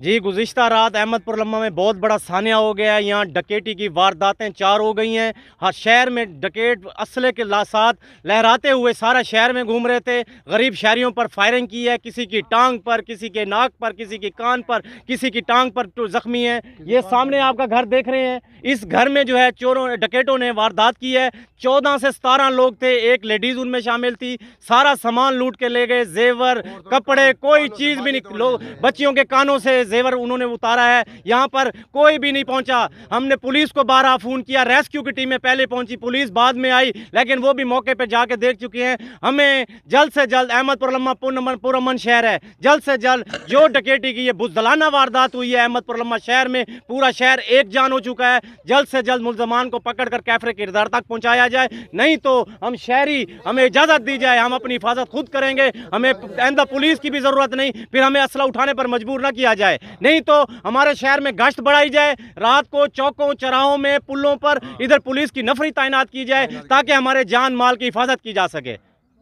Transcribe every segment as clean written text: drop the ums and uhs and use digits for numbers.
जी, गुज़िश्ता रात अहमदपुर लम्मा में बहुत बड़ा सानिया हो गया है। यहाँ डकैती की वारदातें 4 हो गई हैं। हर शहर में डकैत असले के साथ लहराते हुए सारा शहर में घूम रहे थे। गरीब शहरियों पर फायरिंग की है, किसी की टांग पर, किसी के नाक पर, किसी की कान पर, किसी की टांग पर तो जख्मी है। ये सामने आपका घर देख रहे हैं, इस घर में जो है चोरों डकैतों ने वारदात की है। 14 से 17 लोग थे, एक लेडीज़ उनमें शामिल थी। सारा सामान लूट के ले गए, जेवर, कपड़े, कोई चीज़ भी नहीं। लोग बच्चियों के कानों से जेवर उन्होंने उतारा है। यहाँ पर कोई भी नहीं पहुंचा। हमने पुलिस को 12 फ़ोन किया, रेस्क्यू की टीमें पहले पहुंची, पुलिस बाद में आई, लेकिन वो भी मौके पे जाके देख चुके हैं। हमें जल्द से जल्द, अहमदपुर लम्मा पुरअमन शहर है, जल्द से जल्द जो डकैती की ये बुज़दिलाना वारदात हुई है अहमदपुर लम्मा शहर में, पूरा शहर एक जान हो चुका है। जल्द से जल्द मुल्ज़मान को पकड़कर कैफरे किरदार तक पहुँचाया जाए, नहीं तो हम शहरी, हमें इजाज़त दी जाए, हम अपनी हिफाजत खुद करेंगे। हमें आइंदा पुलिस की भी ज़रूरत नहीं, फिर हमें असला उठाने पर मजबूर ना किया जाए। नहीं तो हमारे शहर में गश्त बढ़ाई जाए, रात को चौकों चौराहों में पुलों पर इधर पुलिस की नफरी तैनात की जाए, ताकि हमारे जान माल की हिफाजत की जा सके।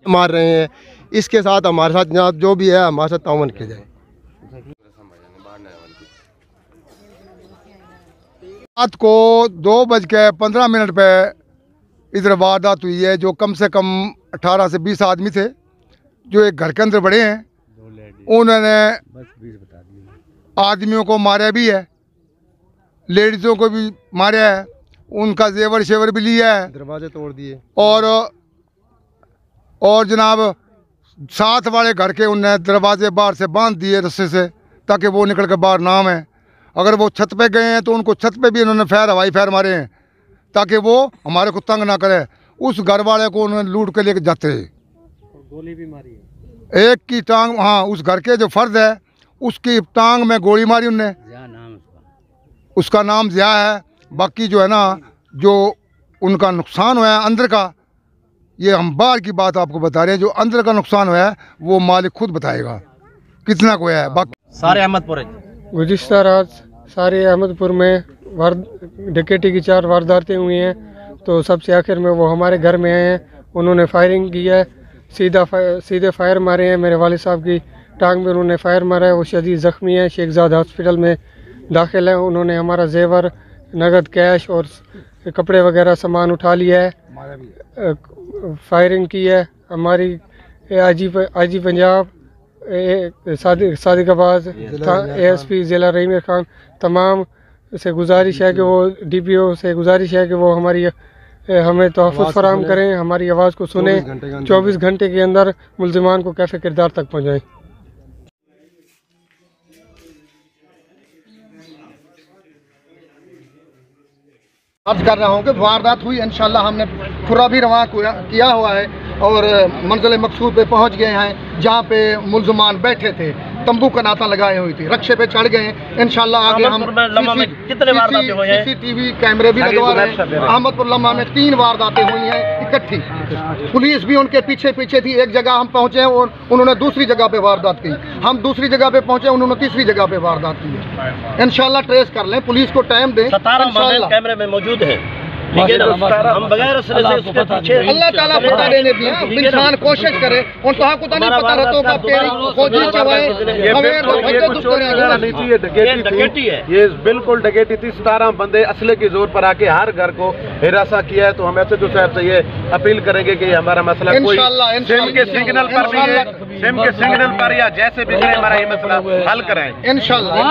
मार रहे हैं, इसके साथ हमारे साथ जनाब जो भी है हमारे साथ ताउन किया जाए। रात को 2:15 पे इधर वारदात हुई है, जो कम से कम 18 से 20 आदमी थे, जो एक घर के अंदर बड़े हैं। उन्होंने आदमियों को मारा भी है, लेडीज़ों को भी मारा है, उनका जेवर शेवर भी लिया है, दरवाजे तोड़ दिए, और जनाब साथ वाले घर के उनने दरवाजे बाहर से बांध दिए रस्से से, ताकि वो निकल के बाहर ना आए। अगर वो छत पे गए हैं तो उनको छत पे भी उन्होंने हवाई फायर मारे हैं, ताकि वो हमारे को तंग ना करे। उस घर वाले को उन्होंने लूट के लेके जाते हैं। गोली भी मारी है, एक की टांग, हाँ, उस घर के जो फर्द है उसकी टांग में गोली मारी उनने। उसका नाम ज़िया है। बाकी जो है ना, जो उनका नुकसान हुआ है अंदर का, ये हम बाहर की बात आपको बता रहे हैं। जो अंदर का नुकसान हुआ है वो मालिक खुद बताएगा कितना को है। बाकी सारे अहमदपुर गुज़िश्ता रात सारे अहमदपुर में डकैती की 4 वारदातें हुई हैं। तो सबसे आखिर में वो हमारे घर में आए हैं, उन्होंने फायरिंग की है, सीधे फायर मारे हैं। मेरे वालिद साहब की टांग में उन्होंने फायर मारा है, वो शदीद ज़ख्मी है, शेखजाद हॉस्पिटल में दाखिल है। उन्होंने हमारा जेवर, नगद कैश और कपड़े वगैरह सामान उठा लिया है, फायरिंग की है। हमारी आईजी पंजाब, सादिकाबाद, ASP ज़िला रहीम खान तमाम से गुजारिश है कि वो DPO से गुजारिश है कि वो हमें तहफ़्फ़ुज़ फराहम करें, हमारी आवाज़ को सुने, 24 घंटे के अंदर मुल्ज़िमान को कैफ़े किरदार तक पहुँचाएँ। अर्ज कर रहा हूँ कि वारदात हुई, इंशाल्लाह हमने खुरा भी रवां किया हुआ है और मंजिल मकसूद पे पहुँच गए हैं, जहाँ पे मुल्ज़मान बैठे थे, तंबू का नाता लगाए हुई थी, रक्षे पे चढ़ गए। इंशाल्लाह आगे हम CCTV कैमरे भी लगवा रहे हैं। अहमदपुर लम्मा में 3 वारदातें हुई हैं इकट्ठी, पुलिस भी उनके पीछे थी। एक जगह हम पहुँचे और उन्होंने दूसरी जगह पे वारदात की, हम दूसरी जगह पे पहुँचे, उन्होंने तीसरी जगह पे वारदात की। इंशाल्लाह ट्रेस कर लें, पुलिस को टाइम दें। 17 कैमरे में मौजूद है, हम बगैर अल्लाह ताला पता देने दिया, इंसान कोशिश करे और तो को नहीं पता रहता का पेरी खोजी चवाए डकैती है, ये बिल्कुल डकैती थी। 17 बंदे असले के जोर पर आके हर घर को हिरासा किया है। तो हम ऐसे साहब से ये अपील करेंगे कि हमारा मसला कोई सिम के सिग्नल पर भी है, सिम के सिग्नल पर या जैसे भी हमारा ये मसला हल कराएं इंशाल्लाह।